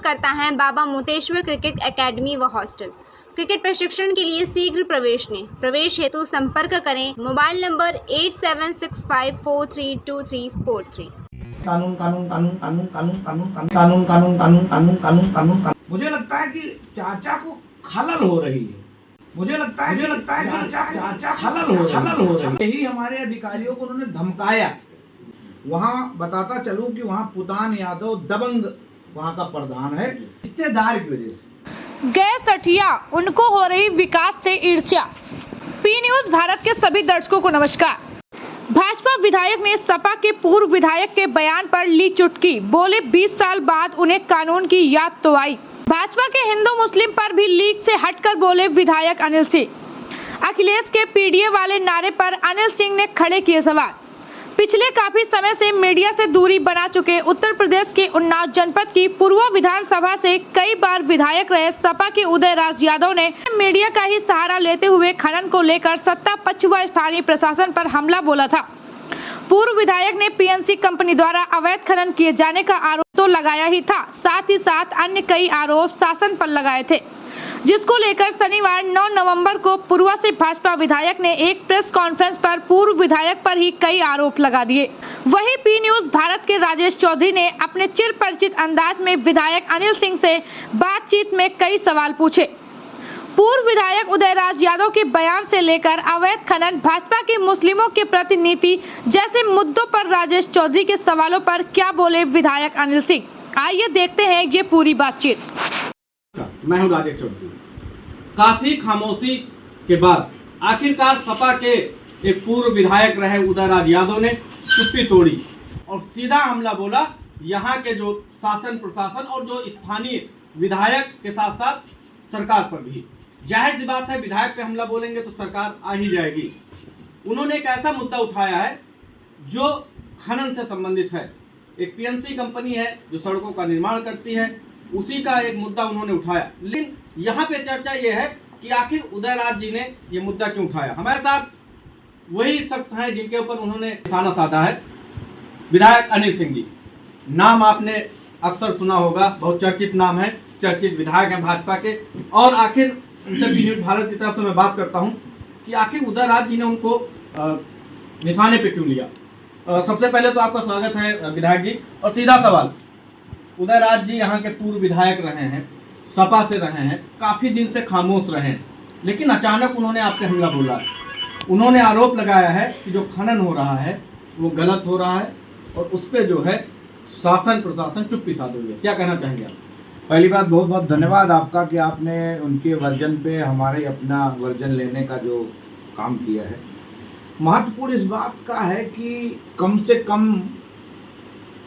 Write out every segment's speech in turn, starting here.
करता है बाबा मोतेश्वर cricket academy व हॉस्टल। क्रिकेट प्रशिक्षण के लिए शीघ्र प्रवेश लें। प्रवेश हेतु संपर्क करें मोबाइल नंबर 8765432343। कानून कानून कानून कानून कानून कानून कानून कानून कानून कानून कानून कानून। मुझे लगता है कि चाचा को खलल हो रही है। मुझे लगता है चाचा खलल हो रही है। यही हमारे अधिकारियों को उन्होंने धमकाया। वहाँ बताता चलूं कि वहाँ पुतान यादव दबंग वहाँ का प्रधान है, रिश्तेदार की वजह से। गए सठिया, उनको हो रही विकास से ईर्ष्या। पी न्यूज भारत के सभी दर्शकों को नमस्कार। भाजपा विधायक ने सपा के पूर्व विधायक के बयान पर ली चुटकी। बोले 20 साल बाद उन्हें कानून की याद तो आई। भाजपा के हिंदू मुस्लिम पर भी लीक से हटकर बोले विधायक अनिल सिंह। अखिलेश के पीडीए वाले नारे पर अनिल सिंह ने खड़े किए सवाल। पिछले काफी समय से मीडिया से दूरी बना चुके उत्तर प्रदेश के उन्नाव जनपद की पूर्व विधानसभा से कई बार विधायक रहे सपा के उदयराज यादव ने मीडिया का ही सहारा लेते हुए खनन को लेकर सत्ता पक्ष व स्थानीय प्रशासन पर हमला बोला था। पूर्व विधायक ने पीएनसी कंपनी द्वारा अवैध खनन किए जाने का आरोप तो लगाया ही था, साथ ही साथ अन्य कई आरोप शासन पर लगाए थे, जिसको लेकर शनिवार 9 नवंबर को पूर्वा से भाजपा विधायक ने एक प्रेस कॉन्फ्रेंस पर पूर्व विधायक पर ही कई आरोप लगा दिए। वहीं पी न्यूज भारत के राजेश चौधरी ने अपने चिर परिचित अंदाज में विधायक अनिल सिंह से बातचीत में कई सवाल पूछे। पूर्व विधायक उदयराज यादव के बयान से लेकर अवैध खनन, भाजपा के मुस्लिमों के प्रति नीति जैसे मुद्दों पर राजेश चौधरी के सवालों पर क्या बोले विधायक अनिल सिंह। आइए देखते हैं ये पूरी बातचीत। मैं हूं राजेश चौधरी। काफी खामोशी के बाद आखिरकार सपा के एक पूर्व विधायक रहे उदयराज यादव ने चुप्पी तोड़ी और सीधा हमला बोला यहाँ के जो शासन प्रशासन और जो स्थानीय विधायक के साथ साथ सरकार पर भी। जाहिर सी बात है, विधायक पे हमला बोलेंगे तो सरकार आ ही जाएगी। उन्होंने एक ऐसा मुद्दा उठाया है जो खनन से संबंधित है। एक पीएनसी कंपनी है जो सड़कों का निर्माण करती है, उसी का एक मुद्दा उन्होंने उठाया। लेकिन यहाँ पे चर्चा ये है कि आखिर उदयराज जी ने ये मुद्दा क्यों उठाया। हमारे साथ वही शख्स हैं जिनके ऊपर उन्होंने निशाना साधा है, विधायक अनिल सिंह जी। नाम आपने अक्सर सुना होगा, बहुत चर्चित नाम है, चर्चित विधायक हैं भाजपा के। और आखिर उनसे पी न्यूज भारत की तरफ से मैं बात करता हूँ कि आखिर उदयराज जी ने उनको निशाने पे क्यों लिया। सबसे पहले तो आपका स्वागत है विधायक जी। और सीधा सवाल, उदयराज जी यहाँ के पूर्व विधायक रहे हैं, सपा से रहे हैं, काफ़ी दिन से खामोश रहे हैं, लेकिन अचानक उन्होंने आप पे हमला बोला। उन्होंने आरोप लगाया है कि जो खनन हो रहा है वो गलत हो रहा है और उस पर जो है शासन प्रशासन चुप्पी साधे हुए। क्या कहना चाहेंगे आप? पहली बात, बहुत बहुत धन्यवाद आपका कि आपने उनके वर्जन पे हमारे अपना वर्जन लेने का जो काम किया है। महत्वपूर्ण इस बात का है कि कम से कम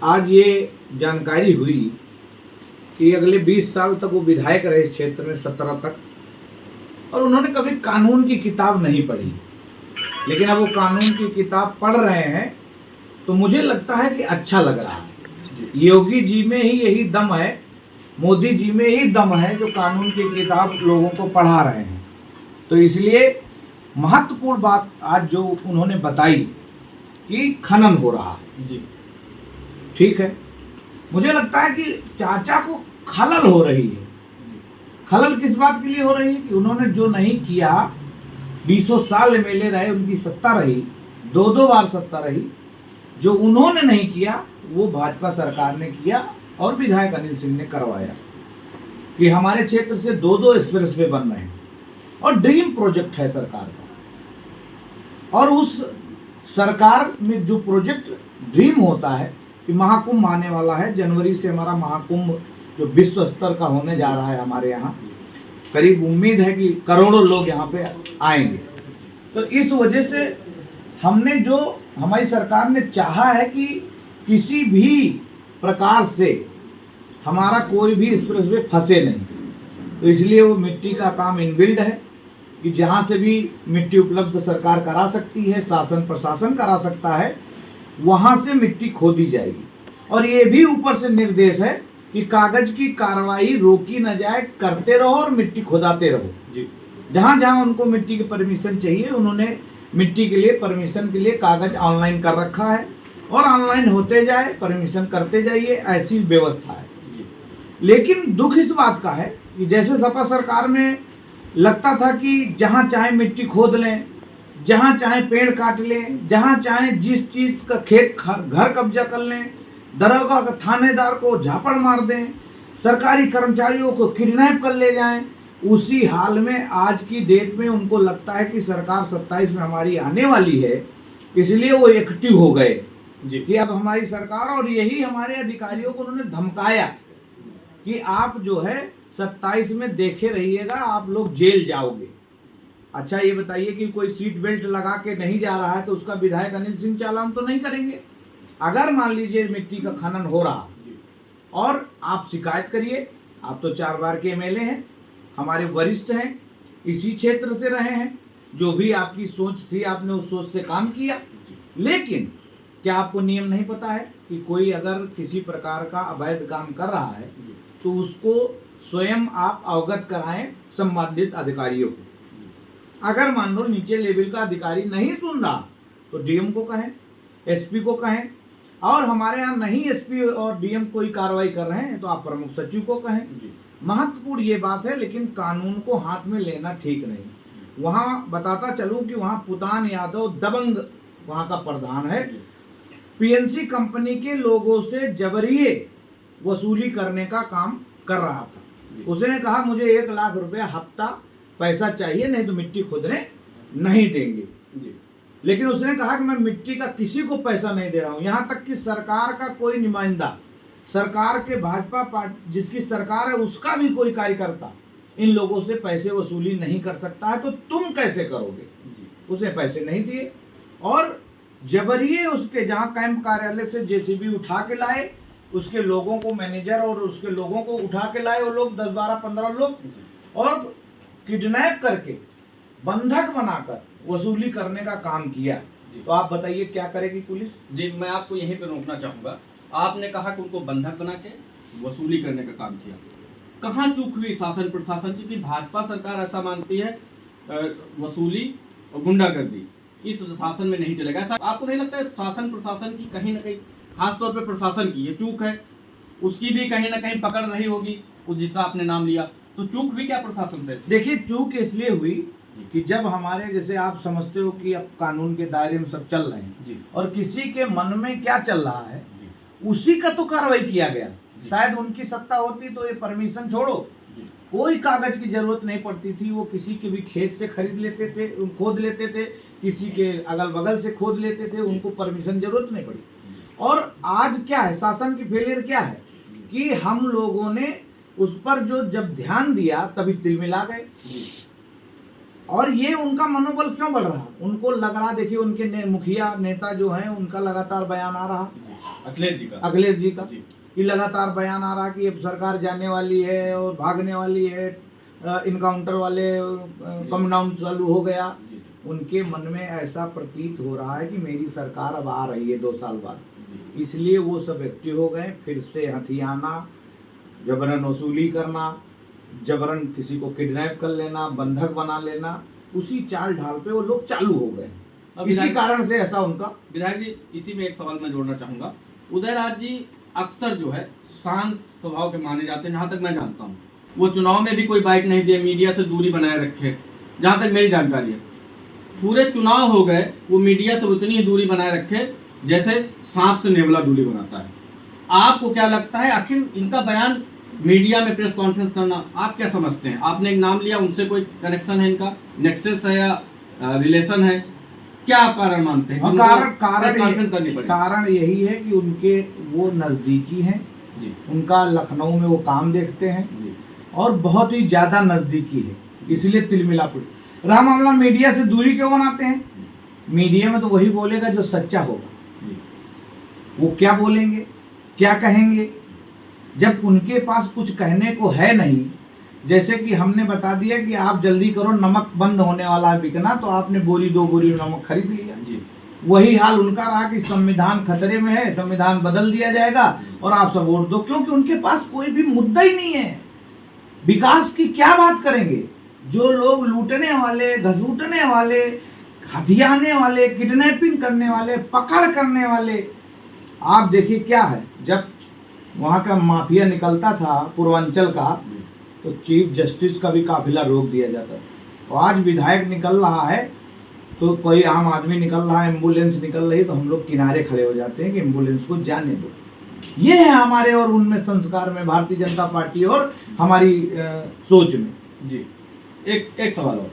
आज ये जानकारी हुई कि अगले 20 साल तक वो विधायक रहे इस क्षेत्र में, 17 तक, और उन्होंने कभी कानून की किताब नहीं पढ़ी। लेकिन अब वो कानून की किताब पढ़ रहे हैं तो मुझे लगता है कि अच्छा लग रहा है। योगी जी में ही यही दम है, मोदी जी में ही दम है जो कानून की किताब लोगों को पढ़ा रहे हैं। तो इसलिए महत्वपूर्ण बात आज जो उन्होंने बताई कि खनन हो रहा है, जी ठीक है। मुझे लगता है कि चाचा को खलल हो रही है। खलल किस बात के लिए हो रही है कि उन्होंने जो नहीं किया, 20 साल एमएलए रहे, उनकी सत्ता रही, 2 बार सत्ता रही, जो उन्होंने नहीं किया वो भाजपा सरकार ने किया और विधायक अनिल सिंह ने करवाया। कि हमारे क्षेत्र से 2 एक्सप्रेसवे बन रहे हैं और ड्रीम प्रोजेक्ट है सरकार का। और उस सरकार में जो प्रोजेक्ट ड्रीम होता है कि महाकुंभ आने वाला है, जनवरी से हमारा महाकुंभ जो विश्व स्तर का होने जा रहा है हमारे यहाँ, करीब उम्मीद है कि करोड़ों लोग यहाँ पे आएंगे। तो इस वजह से हमने जो हमारी सरकार ने चाहा है कि किसी भी प्रकार से हमारा कोई भी एक्सप्रेसवे फंसे नहीं। तो इसलिए वो मिट्टी का काम इनबिल्ड है कि जहाँ से भी मिट्टी उपलब्ध सरकार करा सकती है, शासन प्रशासन करा सकता है, वहाँ से मिट्टी खोदी जाएगी। और ये भी ऊपर से निर्देश है कि कागज की कार्रवाई रोकी न जाए, करते रहो और मिट्टी खोदाते रहो। जी, जहाँ जहाँ उनको मिट्टी की परमिशन चाहिए, उन्होंने मिट्टी के लिए परमिशन के लिए कागज ऑनलाइन कर रखा है और ऑनलाइन होते जाए, परमिशन करते जाइए, ऐसी व्यवस्था है। लेकिन दुख इस बात का है कि जैसे सपा सरकार में लगता था कि जहां चाहे मिट्टी खोद लें, जहां चाहे पेड़ काट लें, जहां चाहे जिस चीज का खेत घर कब्जा कर लें, दरोगा का थानेदार को झापड़ मार दें, सरकारी कर्मचारियों को किडनैप कर ले जाएं, उसी हाल में आज की डेट में उनको लगता है कि सरकार 27 में हमारी आने वाली है, इसलिए वो एक्टिव हो गए जी कि अब हमारी सरकार, और यही हमारे अधिकारियों को उन्होंने धमकाया कि आप जो है 27 में देखे रहिएगा, आप लोग जेल जाओगे। अच्छा ये बताइए कि कोई सीट बेल्ट लगा के नहीं जा रहा है तो उसका विधायक अनिल सिंह चालान तो नहीं करेंगे? अगर मान लीजिए मिट्टी का खनन हो रहा और आप शिकायत करिए, आप तो 4 बार के एमएलए हैं, हमारे वरिष्ठ हैं, इसी क्षेत्र से रहे हैं, जो भी आपकी सोच थी आपने उस सोच से काम किया। लेकिन क्या आपको नियम नहीं पता है कि कोई अगर किसी प्रकार का अवैध काम कर रहा है तो उसको स्वयं आप अवगत कराएं संबंधित अधिकारियों को। अगर मान लो नीचे लेवल का अधिकारी नहीं सुन रहा तो डीएम को कहें, एसपी को कहें, और हमारे यहाँ नहीं एसपी और डीएम कोई कार्रवाई कर रहे हैं तो आप प्रमुख सचिव को कहें। महत्वपूर्ण ये बात है, लेकिन कानून को हाथ में लेना ठीक नहीं। वहाँ बताता चलूं कि वहाँ पुतान यादव दबंग वहाँ का प्रधान है, पीएनसी कंपनी के लोगों से जबरिए वसूली करने का काम कर रहा था। उसने कहा मुझे 1 लाख रुपया हफ्ता पैसा चाहिए, नहीं तो मिट्टी खोदने नहीं देंगे। लेकिन उसने कहा कि मैं मिट्टी का किसी को पैसा नहीं दे रहा हूं। यहां तक कि सरकार का कोई नुमाइंदा, सरकार के भाजपा पार्टी जिसकी सरकार है उसका भी कोई कार्यकर्ता इन लोगों से पैसे वसूली नहीं कर सकता है, तो तुम कैसे करोगे? उसने पैसे नहीं दिए और जबरिए उसके जहां कैंप कार्यालय से जेसीबी उठा के लाए, उसके लोगों को, मैनेजर और उसके लोगों को उठा के लाए, वो लोग 10, 12, 15 लोग, और किडनैप करके बंधक बनाकर वसूली करने का काम किया। तो आप बताइए क्या करेगी पुलिस? जी, मैं आपको यहीं पे रोकना चाहूँगा। आपने कहा कि उनको बंधक बना के वसूली करने का काम किया। कहाँ चूक हुई शासन प्रशासन की कि भाजपा सरकार ऐसा मानती है वसूली और गुंडागर्दी इस शासन में नहीं चलेगा? ऐसा आपको नहीं लगता है शासन प्रशासन की कहीं ना कहीं, खासतौर पे प्रशासन की ये चूक है, उसकी भी कहीं ना कहीं पकड़ रही होगी उस जिसका आपने नाम लिया, तो चूक हुई क्या प्रशासन से? देखिए चूक इसलिए हुई कि जब हमारे, जैसे आप समझते हो कि अब कानून के दायरे में सब चल रहे हैं और किसी के मन में क्या चल रहा है उसी का तो कार्रवाई किया गया। शायद उनकी सत्ता होती तो ये परमिशन छोड़ो, कोई कागज की जरूरत नहीं पड़ती थी, वो किसी के भी खेत से खरीद लेते थे, खोद लेते थे, किसी के अगल बगल से खोद लेते थे, उनको परमिशन जरूरत नहीं पड़ी। और आज क्या है, शासन की फेलियर क्या है कि हम लोगों ने उस पर जो जब ध्यान दिया तभी तिलमिला गए। और ये उनका मनोबल क्यों बढ़ रहा? उनको लग रहा, देखिए उनके मुखिया नेता जो हैं उनका लगातार बयान आ रहा, अखिलेश जी का कि लगातार बयान आ रहा कि अब सरकार जाने वाली है और भागने वाली है, इनकाउंटर वाले कम डाउन चालू हो गया। उनके मन में ऐसा प्रतीत हो रहा है कि मेरी सरकार अब आ रही है 2 साल बाद, इसलिए वो सब एक्टिव हो गए। फिर से हथियाना, जबरन वसूली करना, जबरन किसी को किडनैप कर लेना, बंधक बना लेना, उसी चाल ढाल पे वो लोग चालू हो गए। इसी कारण से ऐसा उनका। विधायक जी, इसी में एक सवाल मैं जोड़ना चाहूँगा। उदयराज जी अक्सर जो है शांत स्वभाव के माने जाते हैं, जहाँ तक मैं जानता हूँ। वो चुनाव में भी कोई बाइट नहीं दिए, मीडिया से दूरी बनाए रखे, जहाँ तक मेरी जानकारी है। पूरे चुनाव हो गए, वो मीडिया से उतनी ही दूरी बनाए रखे जैसे सांप से नेवला दूरी बनाता है। आपको क्या लगता है, आखिर इनका बयान मीडिया में प्रेस कॉन्फ्रेंस करना आप क्या समझते हैं? आपने एक नाम लिया, उनसे कोई कनेक्शन है इनका, नेक्सस है या रिलेशन है, क्या आप कारण मानते हैं? कारण यही है कि उनके वो नज़दीकी हैं, उनका लखनऊ में वो काम देखते हैं और बहुत ही ज़्यादा नज़दीकी है, इसलिए तिलमिलापुर। रहा मामला मीडिया से दूरी क्यों बनाते हैं? मीडिया में तो वही बोलेगा जो सच्चा होगा। वो क्या बोलेंगे, क्या कहेंगे, जब उनके पास कुछ कहने को है नहीं। जैसे कि हमने बता दिया कि आप जल्दी करो, नमक बंद होने वाला है बिकना, तो आपने 2 बोरी नमक खरीद लिया। वही हाल उनका रहा कि संविधान खतरे में है, संविधान बदल दिया जाएगा और आप सब वोट दो, क्योंकि उनके पास कोई भी मुद्दा ही नहीं है। विकास की क्या बात करेंगे? जो लोग लूटने वाले, घसीटने वाले, हथियाने वाले, किडनैपिंग करने वाले, पकड़ करने वाले, आप देखिए क्या है। जब वहाँ का माफिया निकलता था पूर्वांचल का, तो चीफ जस्टिस का भी काफिला रोक दिया जाता था। तो आज विधायक निकल रहा है तो कोई आम आदमी निकल रहा है, एम्बुलेंस निकल रही है, तो हम लोग किनारे खड़े हो जाते हैं कि एम्बुलेंस को जाने दो। ये है हमारे और उनमें संस्कार में, भारतीय जनता पार्टी और हमारी सोच में। जी, एक सवाल और,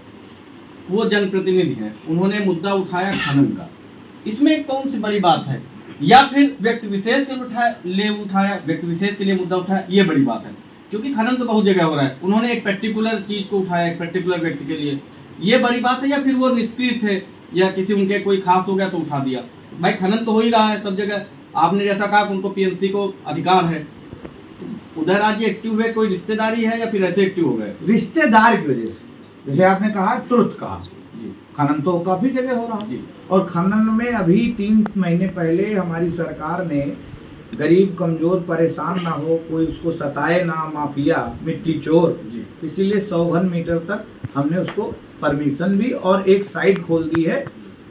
वो जनप्रतिनिधि हैं, उन्होंने मुद्दा उठाया खनन का, इसमें कौन सी बड़ी बात है? या फिर व्यक्ति विशेष के व्यक्ति विशेष के लिए मुद्दा उठाया, ये बड़ी बात है? क्योंकि खनन तो बहुत जगह हो रहा है, उन्होंने एक पर्टिकुलर चीज को उठाया, एक पर्टिकुलर व्यक्ति के लिए, ये बड़ी बात है? या फिर वो निष्क्रिय थे या किसी उनके कोई खास हो गया तो उठा दिया? भाई खनन तो हो ही रहा है सब जगह, आपने जैसा कहा कि उनको पीएनसी को अधिकार है, तो उदयराज एक्टिव हुए, कोई रिश्तेदारी है या फिर ऐसे एक्टिव हो गए? रिश्तेदार की वजह से, जैसे आपने कहा तुरंत कहा, खनन तो काफी जगह हो रहा है। और खनन में अभी 3 महीने पहले हमारी सरकार ने गरीब कमजोर परेशान ना हो, कोई उसको सताए ना माफिया मिट्टी चोर, इसीलिए 100 घन मीटर तक हमने उसको परमिशन भी और एक साइट खोल दी है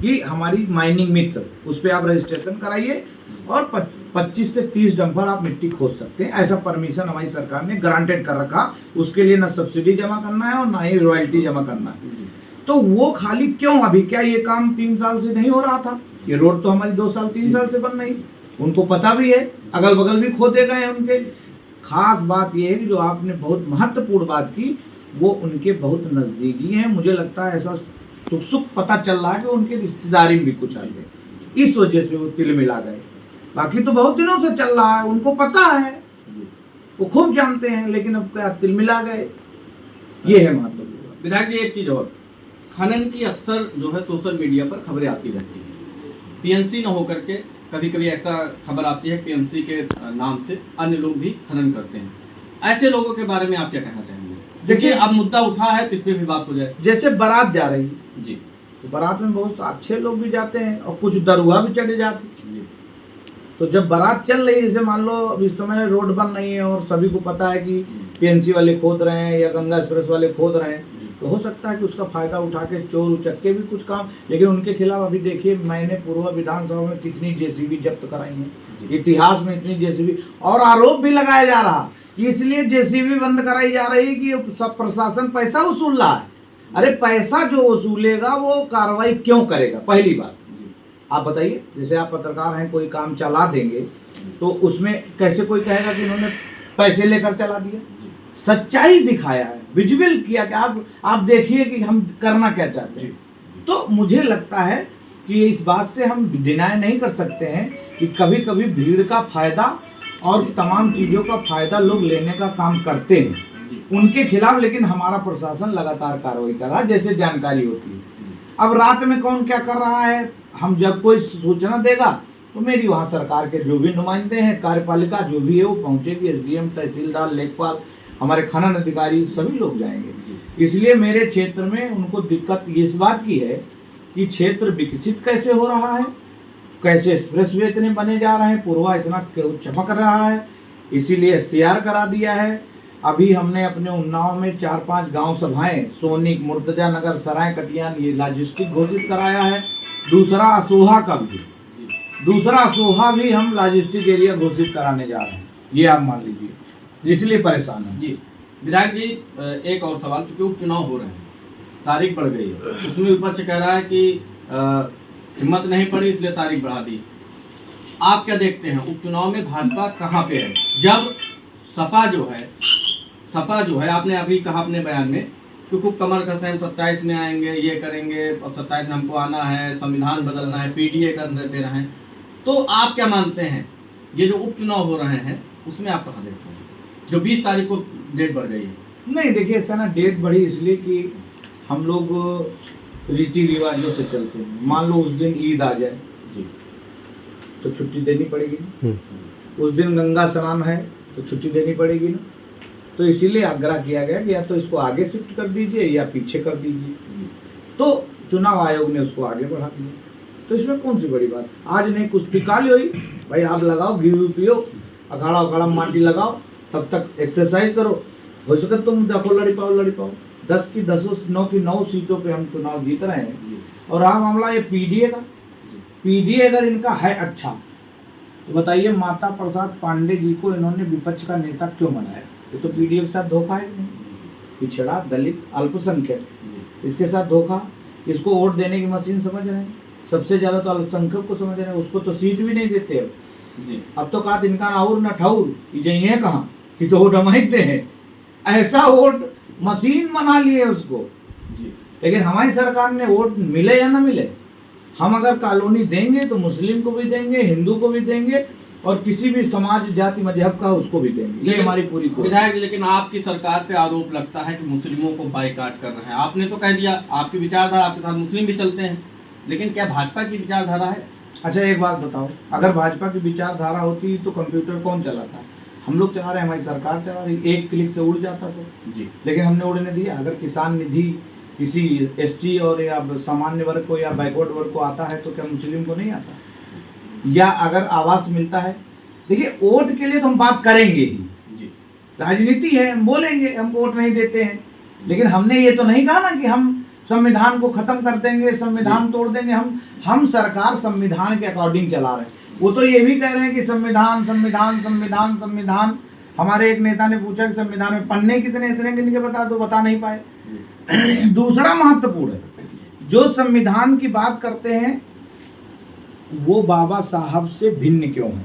कि हमारी माइनिंग मित्र, उस पर आप रजिस्ट्रेशन कराइए और 25 से 30 डंपर आप मिट्टी खोद सकते हैं। ऐसा परमिशन हमारी सरकार ने ग्रांटेड कर रखा। उसके लिए ना सब्सिडी जमा करना है और ना ही रॉयल्टी जमा करना है। तो वो खाली क्यों, अभी क्या ये काम 3 साल से नहीं हो रहा था? ये रोड तो हमारी 2 साल 3 साल से बन रही, उनको पता भी है, अगल बगल भी खोदे गए हैं उनके। खास बात ये है कि जो आपने बहुत महत्वपूर्ण बात की, वो उनके बहुत नजदीकी हैं। मुझे लगता है ऐसा सुख पता चल रहा है कि उनके रिश्तेदारी में भी कुछ आ गए, इस वजह से वो तिल मिला गए। बाकी तो बहुत दिनों से चल रहा है, उनको पता है, वो खूब जानते हैं, लेकिन अब क्या तिल मिला गए, ये है महत्वपूर्ण। विधायक जी एक चीज और, खनन की अक्सर जो है सोशल मीडिया पर खबरें आती रहती हैं, पीएनसी न होकर के कभी कभी ऐसा खबर आती है पीएनसी के नाम से अन्य लोग भी खनन करते हैं। ऐसे लोगों के बारे में आप क्या कहना चाहेंगे? देखिए अब मुद्दा उठा है तो इस पे भी बात हो जाए। जैसे बारात जा रही है जी, तो बारात में बहुत अच्छे लोग भी जाते हैं और कुछ दरुआ भी चढ़े जाते हैं। तो जब बारात चल रही है, जैसे मान लो अब इस समय रोड बन रही है और सभी को पता है कि पीएनसी वाले खोद रहे हैं या गंगा एक्सप्रेस वाले खोद रहे हैं, तो हो सकता है कि उसका फायदा उठा के चोर उचक्के भी कुछ काम, लेकिन उनके खिलाफ अभी देखिए मैंने पूर्व विधानसभा में कितनी जेसीबी जब्त कराई है, इतिहास में इतनी जेसीबी, और आरोप भी लगाया जा रहा कि इसलिए जेसीबी बंद कराई जा रही कि सब प्रशासन पैसा वसूल रहा है। अरे पैसा जो वसूलेगा वो कार्रवाई क्यों करेगा? पहली बात आप बताइए, जैसे आप पत्रकार हैं, कोई काम चला देंगे तो उसमें कैसे कोई कहेगा कि इन्होंने पैसे लेकर चला दिया? सच्चाई दिखाया है, विजुअल किया कि आप देखिए कि हम करना क्या चाहते हैं। तो मुझे लगता है कि इस बात से हम डिनाई नहीं कर सकते हैं कि कभी कभी भीड़ का फायदा और तमाम चीज़ों का फायदा लोग लेने का काम करते हैं उनके खिलाफ, लेकिन हमारा प्रशासन लगातार कार्रवाई कर रहा है जैसे जानकारी होती है। अब रात में कौन क्या कर रहा है, हम जब कोई सूचना देगा तो मेरी वहाँ सरकार के जो भी नुमाइंदे हैं, कार्यपालिका जो भी है वो पहुँचेगी, एसडीएम, तहसीलदार, लेखपाल, हमारे खनन अधिकारी, सभी लोग जाएंगे। इसलिए मेरे क्षेत्र में उनको दिक्कत इस बात की है कि क्षेत्र विकसित कैसे हो रहा है, कैसे एक्सप्रेसवे इतने बने जा रहे हैं, पूर्वा इतना चमक रहा है, इसीलिए एससीआर करा दिया है। अभी हमने अपने उन्नाव में 4-5 गांव सभाएं, सोनिक, मुर्तजा नगर, सराय कटियान, ये लॉजिस्टिक घोषित कराया है। दूसरा असोहा भी हम लॉजिस्टिक एरिया घोषित कराने जा रहे हैं, ये आप मान लीजिए, इसलिए परेशान है। जी विधायक जी एक और सवाल, क्योंकि उपचुनाव हो रहे हैं, तारीख बढ़ गई है, उसमें विपक्ष कह रहा है कि हिम्मत नहीं पड़ी इसलिए तारीख बढ़ा दी। आप क्या देखते हैं उपचुनाव में भाजपा कहाँ पे है? जब सपा जो है आपने अभी कहा अपने बयान में कि खूब कमर कसें 27 में आएंगे, ये करेंगे, और 27 में हमको आना है, संविधान बदलना है, पीडीए कर देना है, तो आप क्या मानते हैं ये जो उपचुनाव हो रहे हैं उसमें आप कहाँ देखते हैं जो 20 तारीख को डेट बढ़ गई है? नहीं देखिए, ऐसा ना, डेट बढ़ी इसलिए कि हम लोग रीति रिवाजों से चलते हैं। मान लो उस दिन ईद आ जाए तो छुट्टी देनी पड़ेगी ना, उस दिन गंगा स्नान है तो छुट्टी देनी पड़ेगी ना। तो इसीलिए आग्रह किया गया कि या तो इसको आगे शिफ्ट कर दीजिए या पीछे कर दीजिए। तो चुनाव आयोग ने उसको आगे बढ़ा दिया, तो इसमें कौन सी बड़ी बात? आज नहीं कुछ निकाली हुई, भाई आप लगाओ, घी पियो, अखाड़ा उखाड़ा माटी लगाओ, तब तक एक्सरसाइज करो, हो सके तुम देखो लड़ी पाओ। 10 की 10, 9 की 9 सीटों पे हम चुनाव जीत रहे हैं। और रहा मामला ये पीडीए का, पीडीए अगर इनका है अच्छा तो बताइए माता प्रसाद पांडे जी को इन्होंने विपक्ष का नेता क्यों बनाया? ये तो पीडीएफ के साथ धोखा है नहीं। पिछड़ा, दलित, अल्पसंख्यक, इसके साथ धोखा। इसको वोट देने की मशीन समझ रहे हैं, सबसे ज्यादा तो अल्पसंख्यक को समझ रहे हैं, उसको तो सीट भी नहीं देते अब तो कहा इनका नाउर न ठाउर ये कहाँ कि तो वोट हम दे हैं, ऐसा वोट मशीन बना लिए उसको। लेकिन हमारी सरकार ने वोट मिले या ना मिले, हम अगर कॉलोनी देंगे तो मुस्लिम को भी देंगे, हिंदू को भी देंगे और किसी भी समाज जाति मजहब का उसको भी देंगे। ये हमारी पूरी विधायक जी, लेकिन आपकी सरकार पे आरोप लगता है कि मुस्लिमों को बाइकाट कर रहे हैं। आपने तो कह दिया आपकी विचारधारा, आपके साथ मुस्लिम भी चलते हैं, लेकिन क्या भाजपा की विचारधारा है? अच्छा एक बात बताओ, अगर भाजपा की विचारधारा होती तो कंप्यूटर कौन चलाता? हम लोग चला रहे हैं, हमारी सरकार चला रही, एक क्लिक से उड़ जाता सब जी। लेकिन हमने उड़ने दिया। अगर किसान निधि किसी एससी और या सामान्य वर्ग को या बैकवर्ड वर्ग को आता है तो क्या मुस्लिम को नहीं आता? या अगर आवास मिलता है, देखिए वोट के लिए तो हम बात करेंगे ही जी, राजनीति है, हम बोलेंगे हम वोट नहीं देते हैं, लेकिन हमने ये तो नहीं कहा ना कि हम संविधान को खत्म कर देंगे, संविधान तोड़ देंगे। हम सरकार संविधान के अकॉर्डिंग चला रहे हैं। वो तो ये भी कह रहे हैं कि संविधान संविधान संविधान संविधान। हमारे एक नेता ने पूछा कि संविधान में पन्ने कितने, इतने गिन के बता दो, बता नहीं पाए। दूसरा महत्वपूर्ण है, जो संविधान की बात करते हैं वो बाबा साहब से भिन्न क्यों है,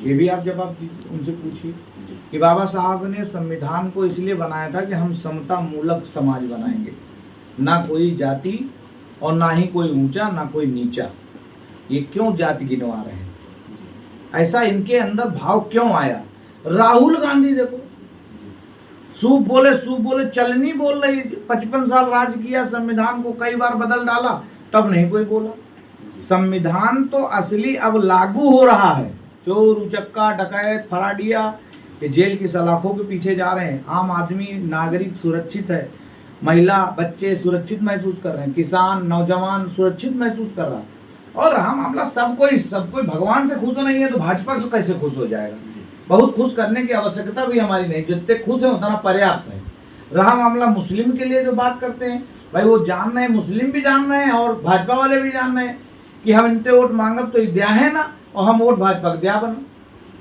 ये भी आप जवाब उनसे पूछिए कि बाबा साहब ने संविधान को इसलिए बनाया था कि हम समता मूलक समाज बनाएंगे, ना कोई जाति और ना ही कोई ऊंचा ना कोई नीचा। ये क्यों जाति गिनवा रहे हैं? ऐसा इनके अंदर भाव क्यों आया? राहुल गांधी देखो, सूप बोले चलनी बोल रही, 55 साल राज किया, संविधान को कई बार बदल डाला, तब नहीं कोई बोला। संविधान तो असली अब लागू हो रहा है। चोर, उचक्का, डकैत, फराडिया ये जेल की सलाखों के पीछे जा रहे हैं। आम आदमी, नागरिक सुरक्षित है, महिला, बच्चे सुरक्षित महसूस कर रहे हैं, किसान, नौजवान सुरक्षित महसूस कर रहा है। और रहा मामला सब कोई भगवान से खुश नहीं है तो भाजपा से कैसे खुश हो जाएगा? बहुत खुश करने की आवश्यकता भी हमारी नहीं, जितने खुश है उतना पर्याप्त है। रहा मामला मुस्लिम के लिए जो बात करते हैं, भाई वो जान रहे हैं, मुस्लिम भी जान रहे हैं और भाजपा वाले भी जान रहे हैं कि हम इनते वोट मांगब तो दिया है ना, और हम वोट भाजपा को दिया बना।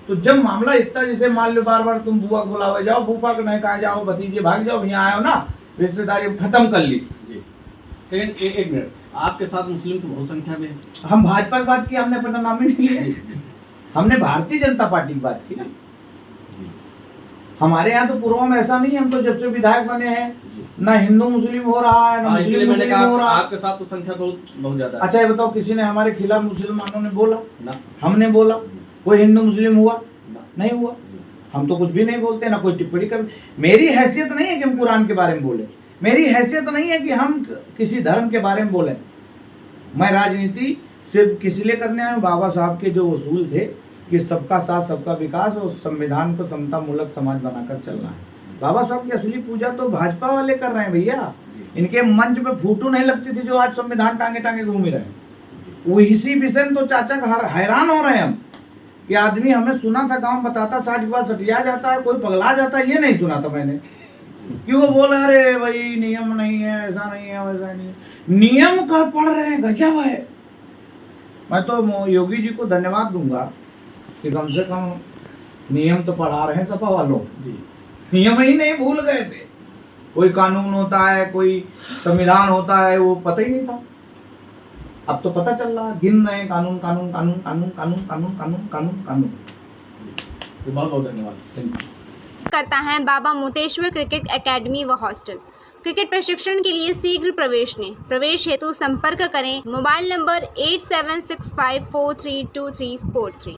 तो जब मामला इतना, जैसे मान लो बार बार तुम बुआ को बुलावे जाओ, फूफा को नहीं कहा जाओ, भतीजे भाग जाओ, यहाँ आयो ना, रिश्तेदारी खत्म कर ली। लेकिन एक मिनट, आपके साथ मुस्लिम तो बहुत संख्या में है। हम भाजपा की बात की, हमने अपना नाम ही नहीं लिया, हमने भारतीय जनता पार्टी की बात की ना। हमारे यहाँ तो पूर्व में ऐसा नहीं है, हम तो जब से विधायक बने हैं ना हिंदू मुस्लिम हो रहा है ना मुस्लिम मुस्लिम हो रहा है। आपके साथ तो संख्या बहुत ज्यादा। अच्छा ये बताओ, किसी ने हमारे खिलाफ मुसलमानों ने बोला ना? हमने बोला? कोई हिंदू मुस्लिम हुआ ना? नहीं हुआ। हम तो कुछ भी नहीं बोलते, ना कोई टिप्पणी कर। मेरी हैसियत नहीं है कि हम कुरान के बारे में बोले, मेरी हैसियत नहीं है कि हम किसी धर्म के बारे में बोले। मैं राजनीति सिर्फ किस लिए करने आया हूँ? बाबा साहब के जो उसूल थे कि सबका साथ सबका विकास और संविधान को समता मूलक समाज बनाकर चलना है। बाबा साहब की असली पूजा तो भाजपा वाले कर रहे हैं भैया। इनके मंच में फोटो नहीं लगती थी जो आज संविधान टांगे टांगे घूम रहे हैं। इसी विषय में तो चाचा हैरान हो रहे हैं हम कि आदमी, हमें सुना था गाँव बताता 60 के बाद सटिया जाता है, कोई पगला जाता है, ये नहीं सुना था मैंने कि वो बोला अरे भाई नियम नहीं है, ऐसा नहीं है, वैसा नहीं है। नियम का पढ़ रहे हैं, गजब है। मैं तो योगी जी को धन्यवाद दूंगा कि कम से कम नियम तो पढ़ा रहे हैं सपा वालों जी। नियम ही नहीं भूल गए थे। कोई कानून होता है, कोई संविधान होता है, वो पता ही नहीं था। अब तो पता चल रहा, गिन रहे हैं कानून कानून कानून कानून कानून कानून कानून कानून कानून। बहुत बहुत धन्यवाद। करता है बाबा मोतेश्वर क्रिकेट एकेडमी व हॉस्टल। क्रिकेट प्रशिक्षण के लिए शीघ्र प्रवेश लें। प्रवेश हेतु संपर्क करें मोबाइल नंबर 8765432343।